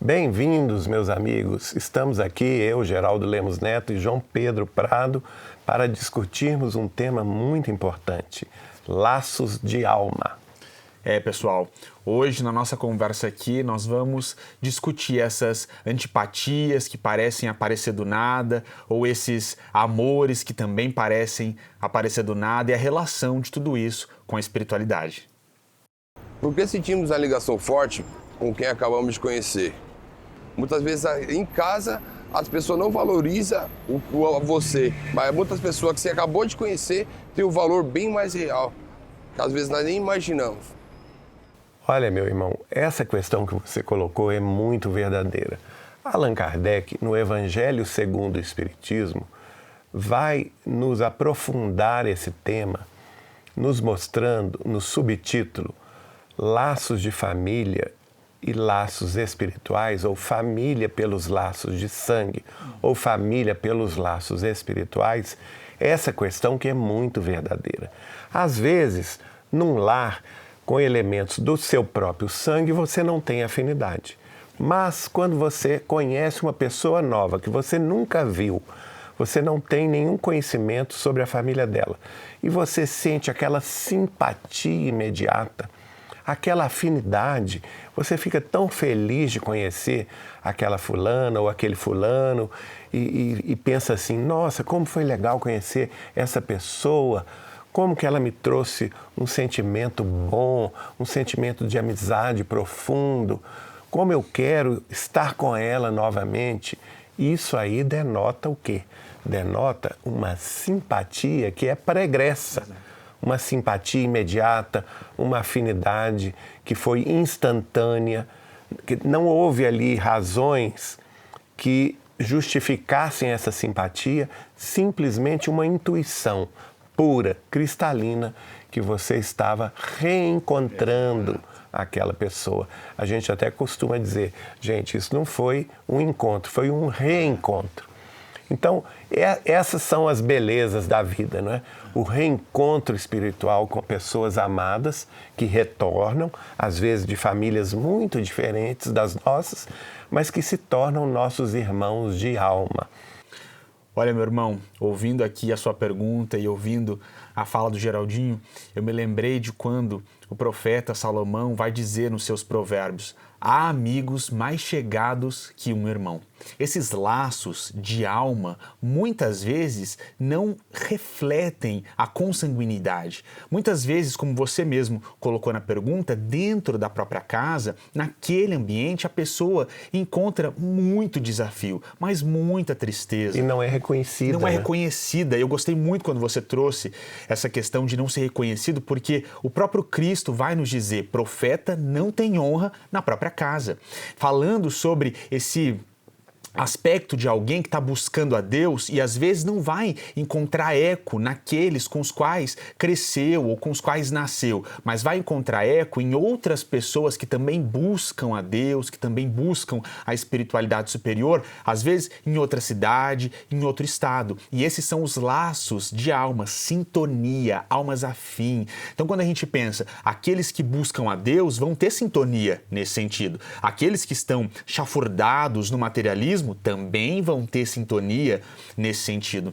Bem-vindos, meus amigos. Estamos aqui, eu, Geraldo Lemos Neto e João Pedro Prado, para discutirmos um tema muito importante: laços de alma. Pessoal, hoje na nossa conversa aqui nós vamos discutir essas antipatias que parecem aparecer do nada ou esses amores que também parecem aparecer do nada e a relação de tudo isso com a espiritualidade. Por que sentimos a ligação forte com quem acabamos de conhecer? Muitas vezes em casa as pessoas não valorizam você, mas muitas pessoas que você acabou de conhecer têm um valor bem mais real, que às vezes nós nem imaginamos. Olha, meu irmão, essa questão que você colocou é muito verdadeira. Allan Kardec, no Evangelho segundo o Espiritismo, vai nos aprofundar esse tema, nos mostrando no subtítulo Laços de Família e Laços Espirituais, ou Família pelos Laços de Sangue, ou Família pelos Laços Espirituais, essa questão que é muito verdadeira. Às vezes, num lar com elementos do seu próprio sangue, você não tem afinidade. Mas quando você conhece uma pessoa nova que você nunca viu, você não tem nenhum conhecimento sobre a família dela, e você sente aquela simpatia imediata, aquela afinidade, você fica tão feliz de conhecer aquela fulana ou aquele fulano e pensa assim: nossa, como foi legal conhecer essa pessoa, como que ela me trouxe um sentimento bom, um sentimento de amizade profundo, como eu quero estar com ela novamente. Isso aí denota o quê? Denota uma simpatia que é pregressa. Uma simpatia imediata, uma afinidade que foi instantânea, que não houve ali razões que justificassem essa simpatia, simplesmente uma intuição pura, cristalina, que você estava reencontrando aquela pessoa. A gente até costuma dizer, gente, isso não foi um encontro, foi um reencontro. Então, essas são as belezas da vida, não é? O reencontro espiritual com pessoas amadas que retornam, às vezes de famílias muito diferentes das nossas, mas que se tornam nossos irmãos de alma. Olha, meu irmão, ouvindo aqui a sua pergunta e ouvindo a fala do Geraldinho, eu me lembrei de quando o profeta Salomão vai dizer nos seus provérbios: há amigos mais chegados que um irmão. Esses laços de alma muitas vezes não refletem a consanguinidade. Muitas vezes, como você mesmo colocou na pergunta, dentro da própria casa, naquele ambiente, a pessoa encontra muito desafio, mas muita tristeza. E não é reconhecida. Não é reconhecida. Eu gostei muito quando você trouxe essa questão de não ser reconhecido, porque o próprio Cristo vai nos dizer: profeta não tem honra na própria casa. Falando sobre esse aspecto de alguém que está buscando a Deus e às vezes não vai encontrar eco naqueles com os quais cresceu ou com os quais nasceu, mas vai encontrar eco em outras pessoas que também buscam a Deus, que também buscam a espiritualidade superior, às vezes em outra cidade, em outro estado. E esses são os laços de alma, sintonia, almas afim. Então, quando a gente pensa, aqueles que buscam a Deus vão ter sintonia nesse sentido. Aqueles que estão chafurdados no materialismo também vão ter sintonia nesse sentido.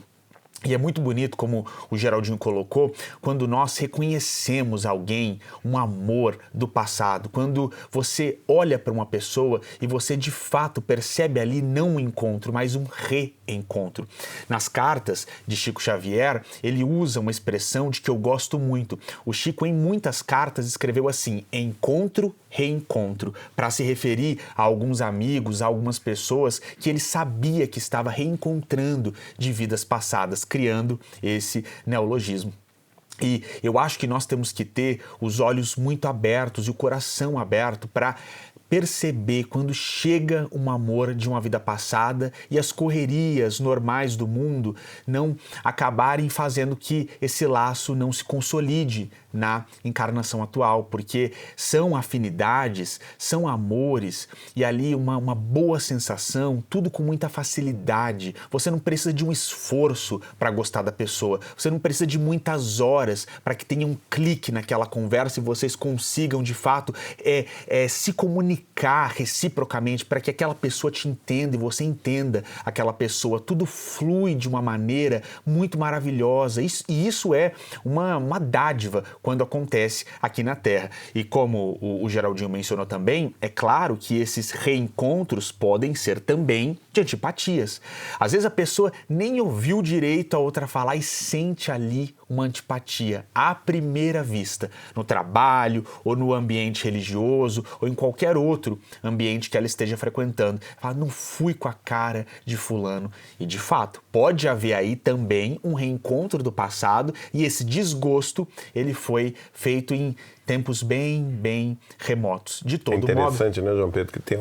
E é muito bonito, como o Geraldinho colocou, quando nós reconhecemos alguém, um amor do passado, quando você olha para uma pessoa e você de fato percebe ali não um encontro, mas um reencontro. Nas cartas de Chico Xavier, ele usa uma expressão de que eu gosto muito. O Chico, em muitas cartas, escreveu assim: encontro, reencontro, para se referir a alguns amigos, a algumas pessoas que ele sabia que estava reencontrando de vidas passadas, criando esse neologismo. E eu acho que nós temos que ter os olhos muito abertos e o coração aberto para perceber quando chega um amor de uma vida passada e as correrias normais do mundo não acabarem fazendo que esse laço não se consolide na encarnação atual, porque são afinidades, são amores e ali uma boa sensação, tudo com muita facilidade. Você não precisa de um esforço para gostar da pessoa, você não precisa de muitas horas para que tenha um clique naquela conversa e vocês consigam de fato se comunicar comunicar reciprocamente para que aquela pessoa te entenda e você entenda aquela pessoa. Tudo flui de uma maneira muito maravilhosa e isso é uma dádiva quando acontece aqui na Terra. E como o Geraldinho mencionou também, é claro que esses reencontros podem ser também de antipatias. Às vezes a pessoa nem ouviu direito a outra falar e sente ali uma antipatia à primeira vista, no trabalho ou no ambiente religioso ou em qualquer outro ambiente que ela esteja frequentando. Fala, não fui com a cara de fulano. E de fato, pode haver aí também um reencontro do passado e esse desgosto, ele foi feito em tempos bem remotos. De todo modo... É interessante, né, João Pedro, que tem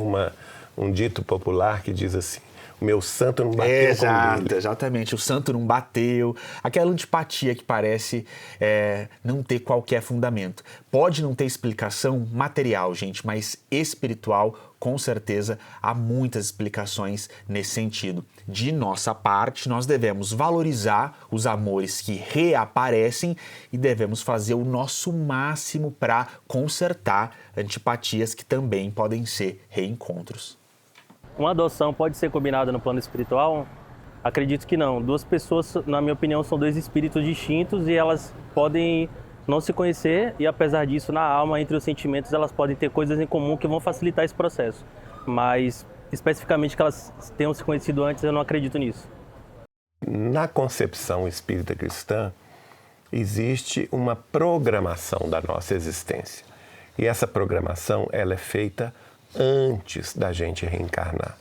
um dito popular que diz assim: o meu santo não bateu com o dele. Exatamente, o santo não bateu. Aquela antipatia que parece não ter qualquer fundamento. Pode não ter explicação material, gente, mas espiritual, com certeza, há muitas explicações nesse sentido. De nossa parte, nós devemos valorizar os amores que reaparecem e devemos fazer o nosso máximo para consertar antipatias que também podem ser reencontros. Uma adoção pode ser combinada no plano espiritual? Acredito que não. Duas pessoas, na minha opinião, são dois espíritos distintos e elas podem não se conhecer e, apesar disso, na alma, entre os sentimentos, elas podem ter coisas em comum que vão facilitar esse processo. Mas, especificamente, que elas tenham se conhecido antes, eu não acredito nisso. Na concepção espírita cristã, existe uma programação da nossa existência. E essa programação, ela é feita antes da gente reencarnar.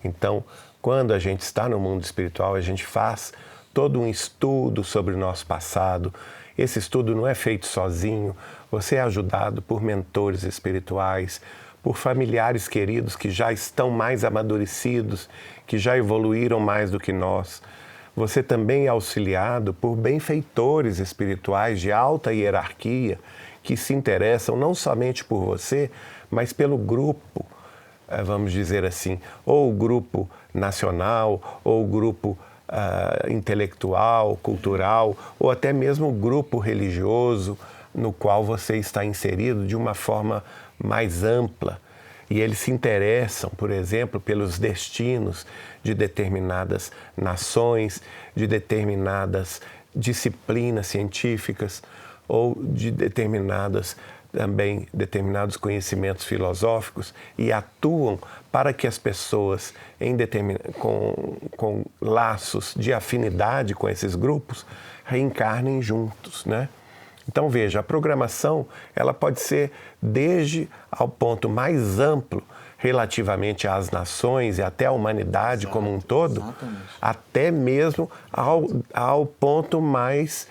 Então, quando a gente está no mundo espiritual, a gente faz todo um estudo sobre o nosso passado. Esse estudo não é feito sozinho, você é ajudado por mentores espirituais, por familiares queridos que já estão mais amadurecidos, que já evoluíram mais do que nós. Você também é auxiliado por benfeitores espirituais de alta hierarquia que se interessam não somente por você, mas pelo grupo, vamos dizer assim, ou o grupo nacional, ou o grupo intelectual, cultural, ou até mesmo o grupo religioso no qual você está inserido de uma forma mais ampla. E eles se interessam, por exemplo, pelos destinos de determinadas nações, de determinadas disciplinas científicas, ou de determinados conhecimentos filosóficos e atuam para que as pessoas com laços de afinidade com esses grupos reencarnem juntos, né? Então veja, a programação ela pode ser desde ao ponto mais amplo relativamente às nações e até à humanidade como um todo, exatamente. Até mesmo ao ponto mais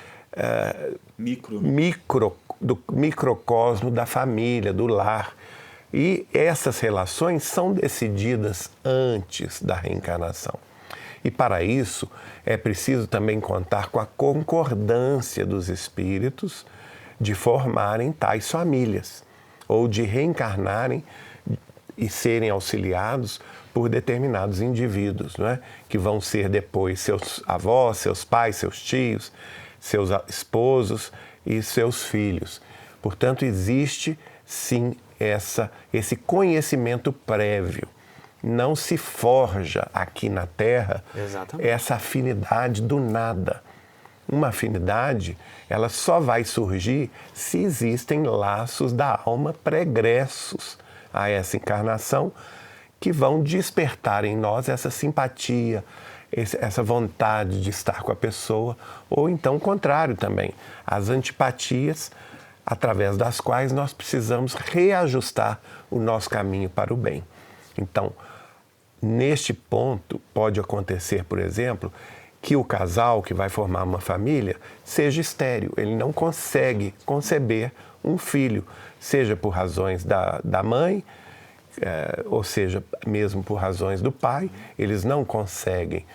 do microcosmo da família, do lar. E essas relações são decididas antes da reencarnação. E para isso é preciso também contar com a concordância dos espíritos de formarem tais famílias, ou de reencarnarem e serem auxiliados por determinados indivíduos, não é? Que vão ser depois seus avós, seus pais, seus tios, seus esposos e seus filhos. Portanto, existe sim esse conhecimento prévio. Não se forja aqui na Terra essa afinidade do nada. Uma afinidade, ela só vai surgir se existem laços da alma pregressos a essa encarnação que vão despertar em nós essa simpatia, essa vontade de estar com a pessoa, ou então o contrário também, as antipatias através das quais nós precisamos reajustar o nosso caminho para o bem. Então, neste ponto, pode acontecer, por exemplo, que o casal que vai formar uma família seja estéril, ele não consegue conceber um filho, seja por razões da mãe, ou seja, mesmo por razões do pai, eles não conseguem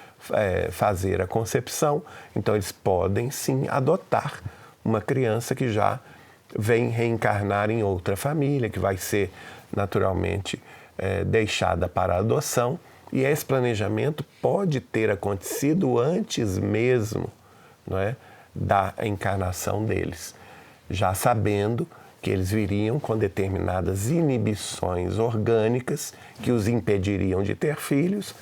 fazer a concepção, então eles podem sim adotar uma criança que já vem reencarnar em outra família, que vai ser naturalmente deixada para adoção, e esse planejamento pode ter acontecido antes mesmo, não é, da encarnação deles, já sabendo que eles viriam com determinadas inibições orgânicas que os impediriam de ter filhos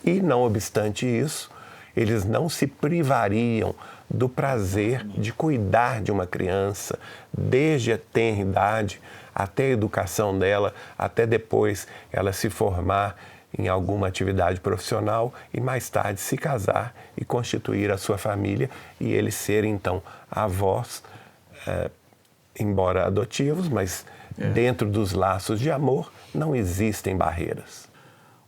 e, não obstante isso, eles não se privariam do prazer de cuidar de uma criança desde a tenra idade até a educação dela, até depois ela se formar em alguma atividade profissional e mais tarde se casar e constituir a sua família e eles serem então avós, embora adotivos, mas dentro dos laços de amor não existem barreiras.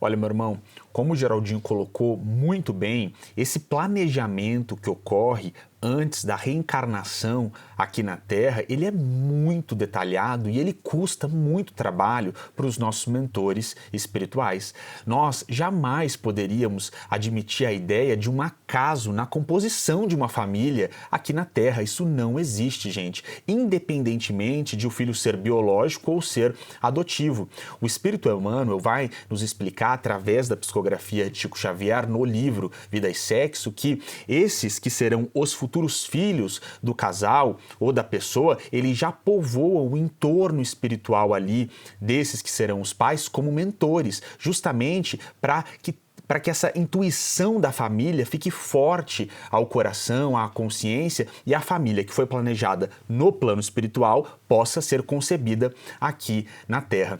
Olha, meu irmão, como o Geraldinho colocou muito bem, esse planejamento que ocorre antes da reencarnação aqui na Terra, ele é muito detalhado e ele custa muito trabalho para os nossos mentores espirituais. Nós jamais poderíamos admitir a ideia de um acaso na composição de uma família aqui na Terra. Isso não existe, gente, independentemente de o filho ser biológico ou ser adotivo. O Espírito Emmanuel vai nos explicar através da psicografia de Chico Xavier no livro Vida e Sexo que esses que serão os futuros filhos do casal ou da pessoa, ele já povoa o entorno espiritual ali desses que serão os pais como mentores, justamente para que essa intuição da família fique forte ao coração, à consciência e a família que foi planejada no plano espiritual possa ser concebida aqui na Terra.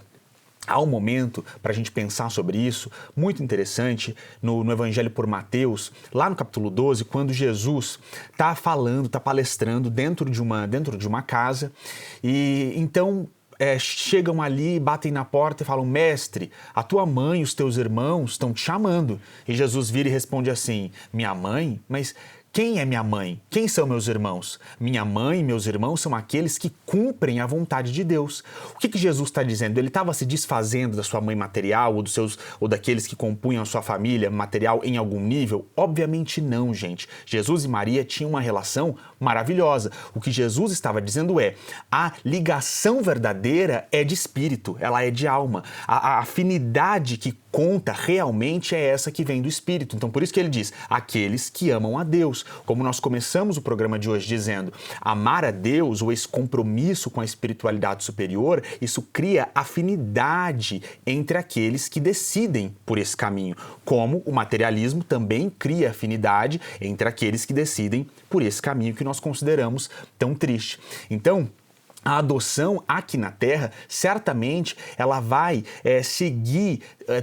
Há um momento para a gente pensar sobre isso, muito interessante, no Evangelho por Mateus, lá no capítulo 12, quando Jesus está falando, está palestrando dentro de uma casa e então chegam ali, batem na porta e falam: mestre, a tua mãe e os teus irmãos estão te chamando. E Jesus vira e responde assim: minha mãe? Mas quem é minha mãe? Quem são meus irmãos? Minha mãe e meus irmãos são aqueles que cumprem a vontade de Deus. O que Jesus está dizendo? Ele estava se desfazendo da sua mãe material ou daqueles que compunham a sua família material em algum nível? Obviamente não, gente. Jesus e Maria tinham uma relação maravilhosa. O que Jesus estava dizendo é: a ligação verdadeira é de espírito, ela é de alma. A afinidade que conta realmente é essa que vem do espírito. Então, por isso que ele diz: aqueles que amam a Deus. Como nós começamos o programa de hoje dizendo, amar a Deus ou esse compromisso com a espiritualidade superior, isso cria afinidade entre aqueles que decidem por esse caminho, como o materialismo também cria afinidade entre aqueles que decidem por esse caminho que nós consideramos tão triste. Então, a adoção aqui na Terra, certamente, ela vai seguir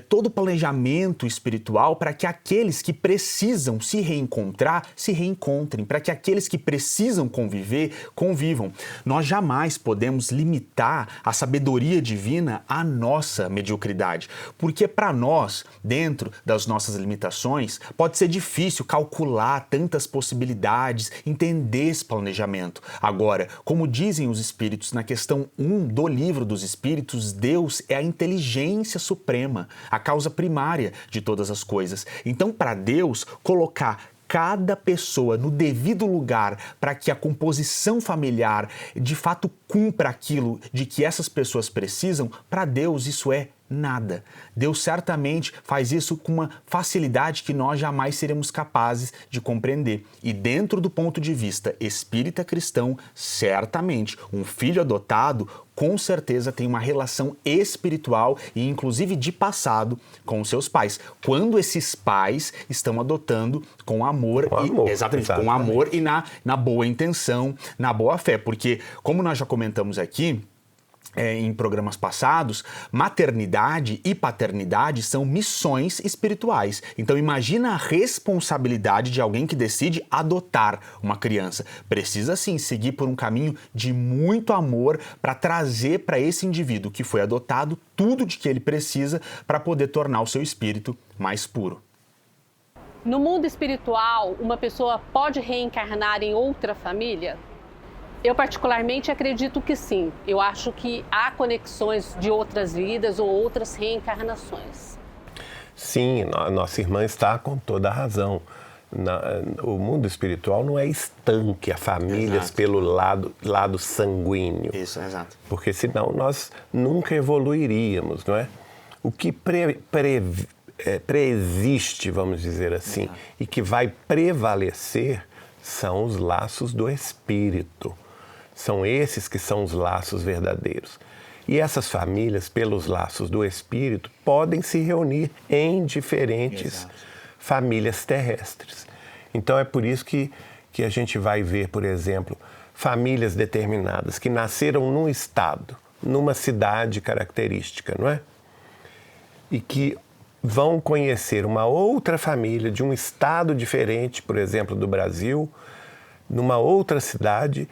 todo o planejamento espiritual para que aqueles que precisam se reencontrar, se reencontrem, para que aqueles que precisam conviver, convivam. Nós jamais podemos limitar a sabedoria divina à nossa mediocridade, porque para nós, dentro das nossas limitações, pode ser difícil calcular tantas possibilidades, entender esse planejamento. Agora, como dizem os espíritos, na questão 1 do Livro dos Espíritos, Deus é a inteligência suprema, a causa primária de todas as coisas. Então, para Deus, colocar cada pessoa no devido lugar para que a composição familiar de fato cumpra aquilo de que essas pessoas precisam, para Deus isso é nada. Deus certamente faz isso com uma facilidade que nós jamais seremos capazes de compreender. E dentro do ponto de vista espírita cristão, certamente um filho adotado com certeza tem uma relação espiritual e inclusive de passado com os seus pais. Quando esses pais estão adotando com amor, exatamente, com amor e na boa intenção, na boa fé. Porque, como nós já comentamos aqui, em programas passados, maternidade e paternidade são missões espirituais. Então imagina a responsabilidade de alguém que decide adotar uma criança. Precisa sim seguir por um caminho de muito amor para trazer para esse indivíduo que foi adotado tudo de que ele precisa para poder tornar o seu espírito mais puro. No mundo espiritual, uma pessoa pode reencarnar em outra família? Eu particularmente acredito que sim. Eu acho que há conexões de outras vidas ou outras reencarnações. Sim, a nossa irmã está com toda a razão. O mundo espiritual não é estanque a famílias Exato. pelo lado sanguíneo. Isso, exato. Porque senão nós nunca evoluiríamos, não é? O que preexiste, vamos dizer assim, e que vai prevalecer são os laços do espírito. São esses que são os laços verdadeiros. E essas famílias, pelos laços do Espírito, podem se reunir em diferentes famílias terrestres. Então é por isso que a gente vai ver, por exemplo, famílias determinadas que nasceram num estado, numa cidade característica, não é? E que vão conhecer uma outra família de um estado diferente, por exemplo, do Brasil, numa outra cidade,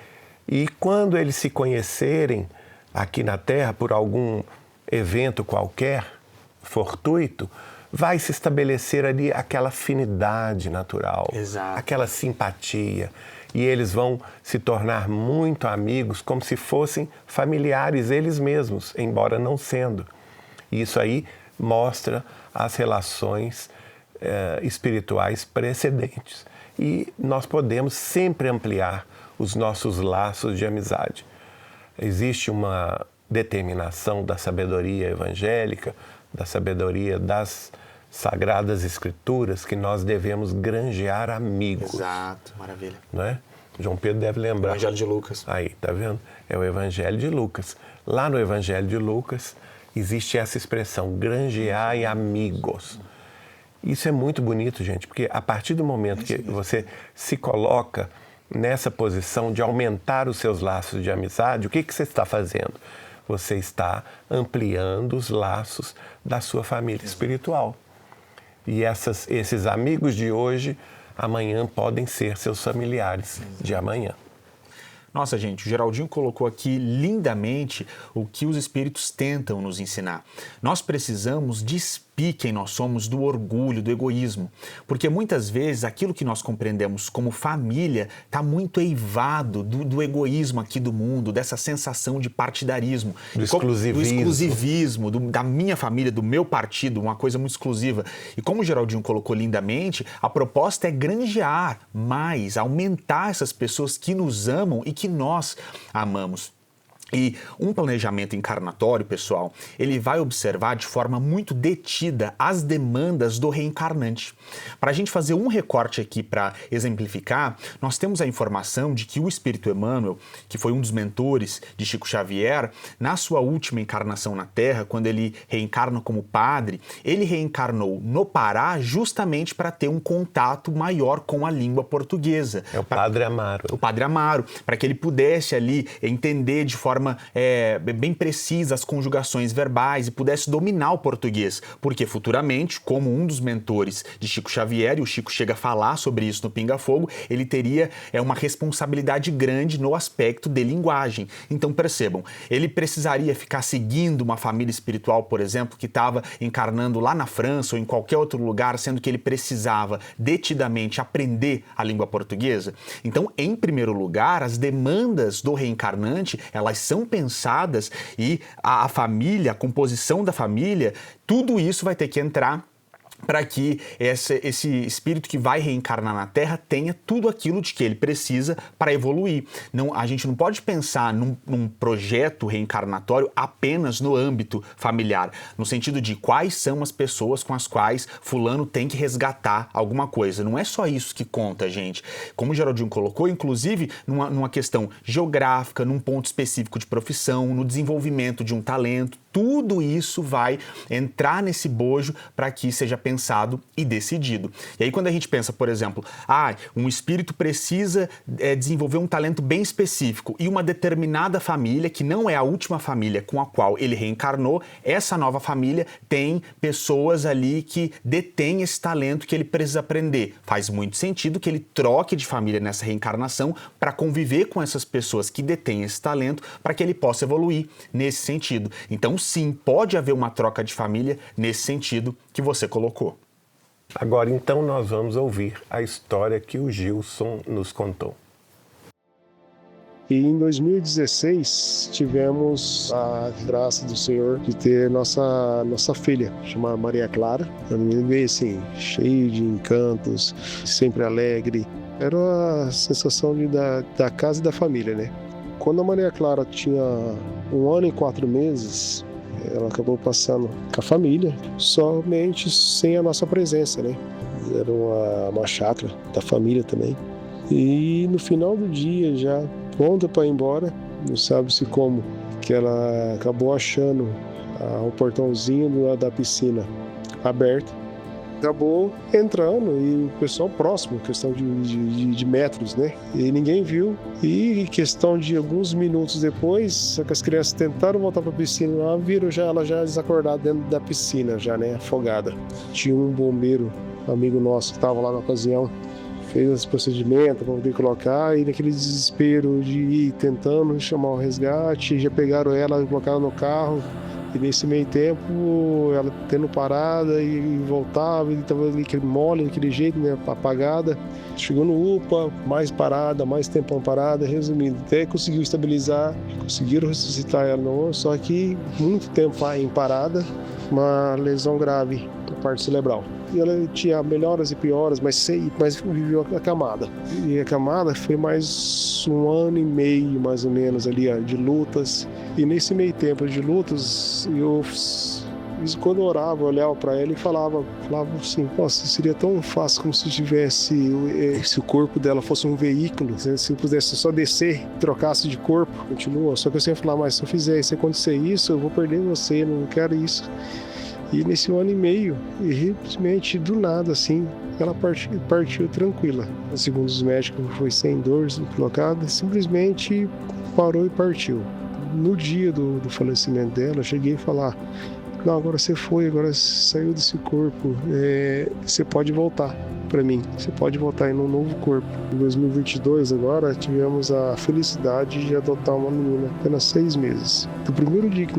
e quando eles se conhecerem aqui na Terra por algum evento qualquer, fortuito, vai se estabelecer ali aquela afinidade natural, aquela simpatia, e eles vão se tornar muito amigos, como se fossem familiares eles mesmos, embora não sendo. E isso aí mostra as relações espirituais precedentes. E nós podemos sempre ampliar os nossos laços de amizade. Existe uma determinação da sabedoria evangélica, da sabedoria das Sagradas Escrituras, que nós devemos granjear amigos. Exato, maravilha. Não é? João Pedro deve lembrar. Evangelho de Lucas. Aí, tá vendo? É o Evangelho de Lucas. Lá no Evangelho de Lucas existe essa expressão, granjeai amigos. Isso é muito bonito, gente, porque a partir do momento que você se coloca nessa posição de aumentar os seus laços de amizade, o que você está fazendo? Você está ampliando os laços da sua família espiritual. E esses amigos de hoje, amanhã podem ser seus familiares de amanhã. Nossa, gente, o Geraldinho colocou aqui lindamente o que os espíritos tentam nos ensinar. Nós precisamos despir quem nós somos do orgulho, do egoísmo. Porque muitas vezes aquilo que nós compreendemos como família está muito eivado do egoísmo aqui do mundo, dessa sensação de partidarismo. Do exclusivismo. Da minha família, do meu partido, uma coisa muito exclusiva. E como o Geraldinho colocou lindamente, a proposta é granjear mais, aumentar essas pessoas que nos amam e que nós amamos. E um planejamento encarnatório, pessoal, ele vai observar de forma muito detida as demandas do reencarnante. Para a gente fazer um recorte aqui para exemplificar, nós temos a informação de que o Espírito Emmanuel, que foi um dos mentores de Chico Xavier, na sua última encarnação na Terra, quando ele reencarna como padre, ele reencarnou no Pará justamente para ter um contato maior com a língua portuguesa. É o Padre Amaro. O Padre Amaro, para que ele pudesse ali entender de forma bem precisa as conjugações verbais e pudesse dominar o português, porque futuramente, como um dos mentores de Chico Xavier, e o Chico chega a falar sobre isso no Pinga Fogo, ele teria uma responsabilidade grande no aspecto de linguagem. Então percebam, ele precisaria ficar seguindo uma família espiritual, por exemplo, que estava encarnando lá na França ou em qualquer outro lugar, sendo que ele precisava detidamente aprender a língua portuguesa. Então, em primeiro lugar, as demandas do reencarnante, elas são pensadas e a família, a composição da família, tudo isso vai ter que entrar para que esse espírito que vai reencarnar na Terra tenha tudo aquilo de que ele precisa para evoluir. A gente não pode pensar num projeto reencarnatório apenas no âmbito familiar, no sentido de quais são as pessoas com as quais fulano tem que resgatar alguma coisa. Não é só isso que conta, gente. Como o Geraldinho colocou, inclusive numa questão geográfica, num ponto específico de profissão, no desenvolvimento de um talento, tudo isso vai entrar nesse bojo para que seja pensado e decidido. E aí quando a gente pensa, por exemplo, um espírito precisa desenvolver um talento bem específico e uma determinada família, que não é a última família com a qual ele reencarnou, essa nova família tem pessoas ali que detêm esse talento que ele precisa aprender. Faz muito sentido que ele troque de família nessa reencarnação para conviver com essas pessoas que detêm esse talento para que ele possa evoluir nesse sentido. Então, sim, pode haver uma troca de família nesse sentido que você colocou. Agora, então, nós vamos ouvir a história que o Gilson nos contou. E em 2016 tivemos a graça do Senhor de ter nossa filha, chamada Maria Clara. A menina veio assim, cheia de encantos, sempre alegre. Era a sensação da casa e da família, né? Quando a Maria Clara tinha 1 ano e 4 meses, ela acabou passando com a família, somente sem a nossa presença, né? Era uma chácara da família também. E no final do dia, já pronta para ir embora, não sabe-se como, que ela acabou achando o portãozinho da piscina aberto. Acabou entrando e o pessoal próximo, questão de metros, né? E ninguém viu. E questão de alguns minutos depois, as crianças tentaram voltar para a piscina lá, viram ela já desacordada dentro da piscina, já, né? Afogada. Tinha um bombeiro, amigo nosso, que estava lá na ocasião, fez esse procedimento para poder colocar, e naquele desespero de ir tentando chamar o resgate, já pegaram ela e colocaram no carro. E nesse meio tempo, ela tendo parada e voltava, ele estava ali mole, daquele jeito, né, apagada. Chegou no UPA, mais parada, mais tempão parada, resumindo, até conseguiu estabilizar, conseguiram ressuscitar ela, só que muito tempo em parada, uma lesão grave na parte cerebral. E ela tinha melhoras e pioras, mas viveu acamada. E acamada foi mais 1 ano e meio, mais ou menos, ali, de lutas. E nesse meio tempo de lutas, quando eu orava, eu olhava para ela e falava assim, nossa, seria tão fácil como se se o corpo dela fosse um veículo, se eu pudesse só descer, trocasse de corpo, continua. Só que eu sempre falava, mas se eu fizer isso, se acontecer isso, eu vou perder você, eu não quero isso. E nesse 1 ano e meio, simplesmente do nada, assim, ela partiu tranquila. Segundo os médicos, foi sem dor colocada, simplesmente parou e partiu. No dia do falecimento dela, eu cheguei a falar, não, agora você saiu desse corpo, você pode voltar para mim, você pode voltar em um novo corpo. Em 2022, agora, tivemos a felicidade de adotar uma menina, apenas 6 meses. Do primeiro dia que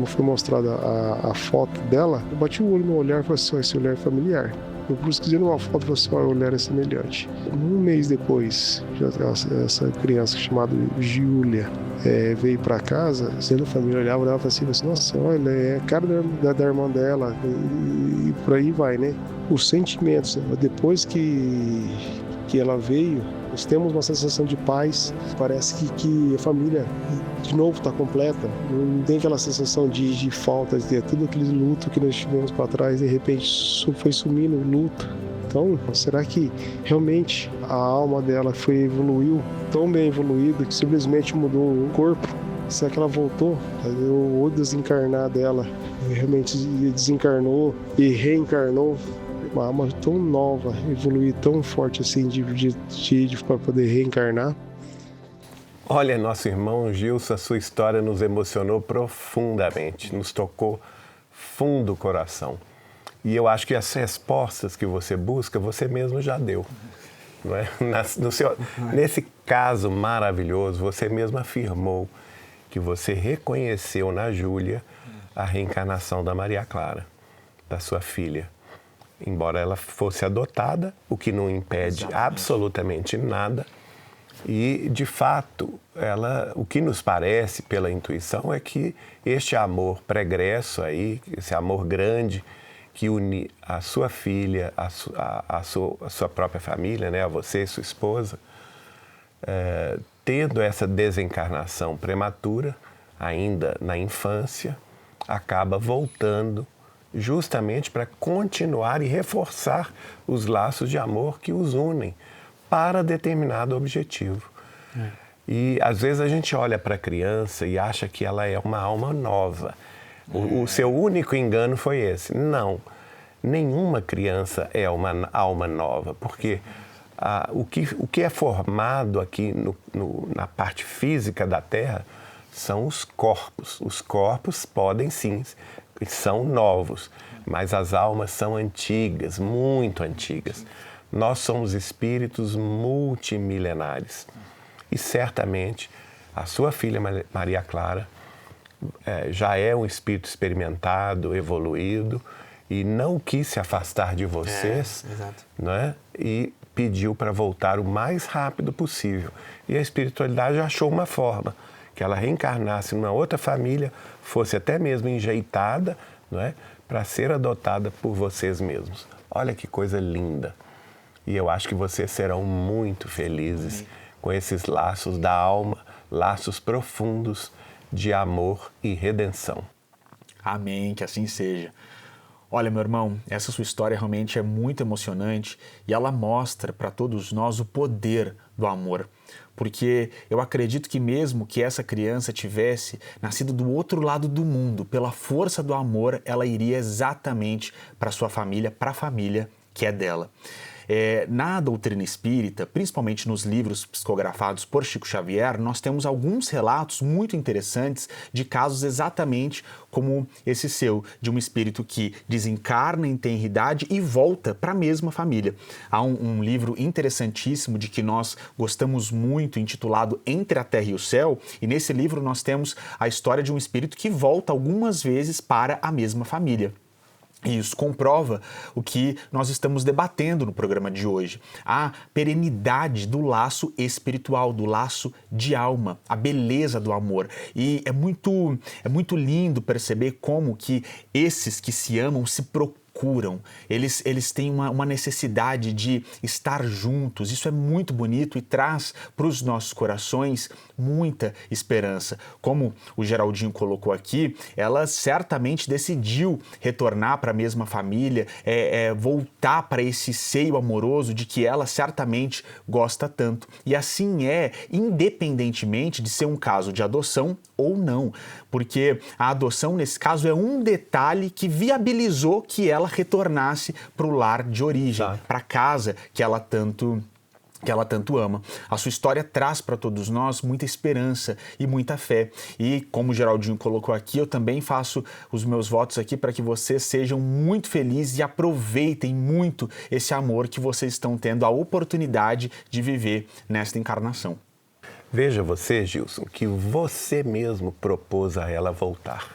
foi mostrada a foto dela, eu bati o olho no olhar e falei assim, esse olhar é familiar. Eu pesquisei numa foto e falei assim, o olhar é semelhante. 1 mês depois, essa criança chamada Giulia veio para casa, sendo a família olhava e falava assim, nossa, olha, é a cara da irmã dela, e por aí vai, né? Os sentimentos, depois que ela veio, nós temos uma sensação de paz, parece que a família de novo está completa, não tem aquela sensação de falta, de ter tudo aquele luto que nós tivemos para trás, de repente foi sumindo o luto. Então, será que realmente a alma dela evoluiu tão bem evoluída que simplesmente mudou o corpo? Será que ela voltou? O desencarnar dela realmente desencarnou e reencarnou? Uma alma tão nova, evoluir tão forte assim para poder reencarnar. Olha, nosso irmão Gilson, a sua história nos emocionou profundamente, nos tocou fundo o coração. E eu acho que as respostas que você busca, você mesmo já deu. Não é? Nesse caso maravilhoso, você mesmo afirmou que você reconheceu na Júlia a reencarnação da Maria Clara, da sua filha. Embora ela fosse adotada, o que não impede absolutamente nada. E, de fato, o que nos parece pela intuição é que este amor pregresso aí, esse amor grande que une a sua filha, a sua própria família, né, a você e sua esposa, tendo essa desencarnação prematura, ainda na infância, acaba voltando justamente para continuar e reforçar os laços de amor que os unem para determinado objetivo. E às vezes a gente olha para a criança e acha que ela é uma alma nova. O seu único engano foi esse. Não, nenhuma criança é uma alma nova, porque o que é formado aqui na parte física da Terra são os corpos. Os corpos podem sim, são novos, mas as almas são antigas, muito antigas. Nós somos espíritos multimilenares. E certamente a sua filha Maria Clara já é um espírito experimentado, evoluído, e não quis se afastar de vocês, né? E pediu para voltar o mais rápido possível. E a espiritualidade achou uma forma, que ela reencarnasse numa outra família, fosse até mesmo enjeitada, não é? Para ser adotada por vocês mesmos. Olha que coisa linda. E eu acho que vocês serão muito felizes com esses laços da alma, laços profundos de amor e redenção. Amém, que assim seja. Olha, meu irmão, essa sua história realmente é muito emocionante e ela mostra para todos nós o poder do amor. Porque eu acredito que mesmo que essa criança tivesse nascido do outro lado do mundo, pela força do amor, ela iria exatamente para sua família, para a família que é dela. Na doutrina espírita, principalmente nos livros psicografados por Chico Xavier, nós temos alguns relatos muito interessantes de casos exatamente como esse seu, de um espírito que desencarna em tenridade e volta para a mesma família. Há um livro interessantíssimo de que nós gostamos muito, intitulado Entre a Terra e o Céu, e nesse livro nós temos a história de um espírito que volta algumas vezes para a mesma família. E isso comprova o que nós estamos debatendo no programa de hoje. A perenidade do laço espiritual, do laço de alma, a beleza do amor. E é muito lindo perceber como que esses que se amam se procuram. Eles têm uma necessidade de estar juntos. Isso é muito bonito e traz para os nossos corações muita esperança. Como o Geraldinho colocou aqui, ela certamente decidiu retornar para a mesma família, voltar para esse seio amoroso de que ela certamente gosta tanto. E assim independentemente de ser um caso de adoção ou não, porque a adoção, nesse caso, é um detalhe que viabilizou que ela retornasse para o lar de origem, para a casa que ela tanto ama. A sua história traz para todos nós muita esperança e muita fé. E como o Geraldinho colocou aqui, eu também faço os meus votos aqui para que vocês sejam muito felizes e aproveitem muito esse amor que vocês estão tendo a oportunidade de viver nesta encarnação. Veja você, Gilson, que você mesmo propôs a ela voltar.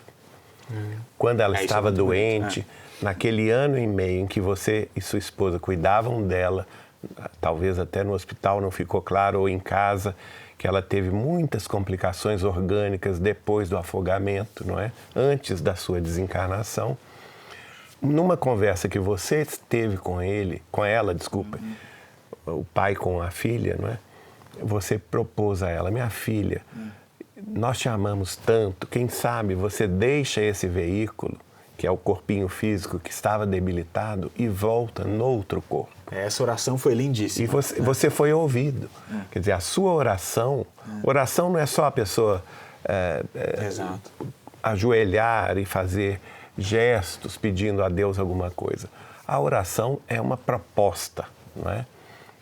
Quando ela estava doente, naquele ano e meio em que você e sua esposa cuidavam dela, talvez até no hospital, não ficou claro, ou em casa, que ela teve muitas complicações orgânicas depois do afogamento, não é? Antes da sua desencarnação. Numa conversa que você teve com ela, o pai com a filha, não é? Você propôs a ela: minha filha, nós te amamos tanto, quem sabe você deixa esse veículo, que é o corpinho físico que estava debilitado, e volta noutro corpo. Essa oração foi lindíssima. E você foi ouvido. Quer dizer, a sua oração não é só a pessoa ajoelhar e fazer gestos pedindo a Deus alguma coisa. A oração é uma proposta, não é?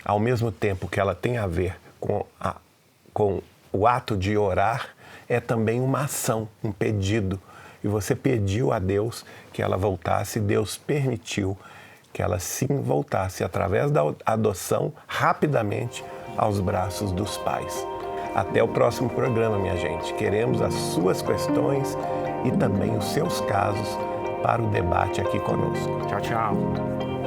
Ao mesmo tempo que ela tem a ver com o ato de orar, é também uma ação, um pedido. E você pediu a Deus que ela voltasse, e Deus permitiu que ela sim voltasse, através da adoção, rapidamente aos braços dos pais. Até o próximo programa, minha gente. Queremos as suas questões e também os seus casos para o debate aqui conosco. Tchau, tchau.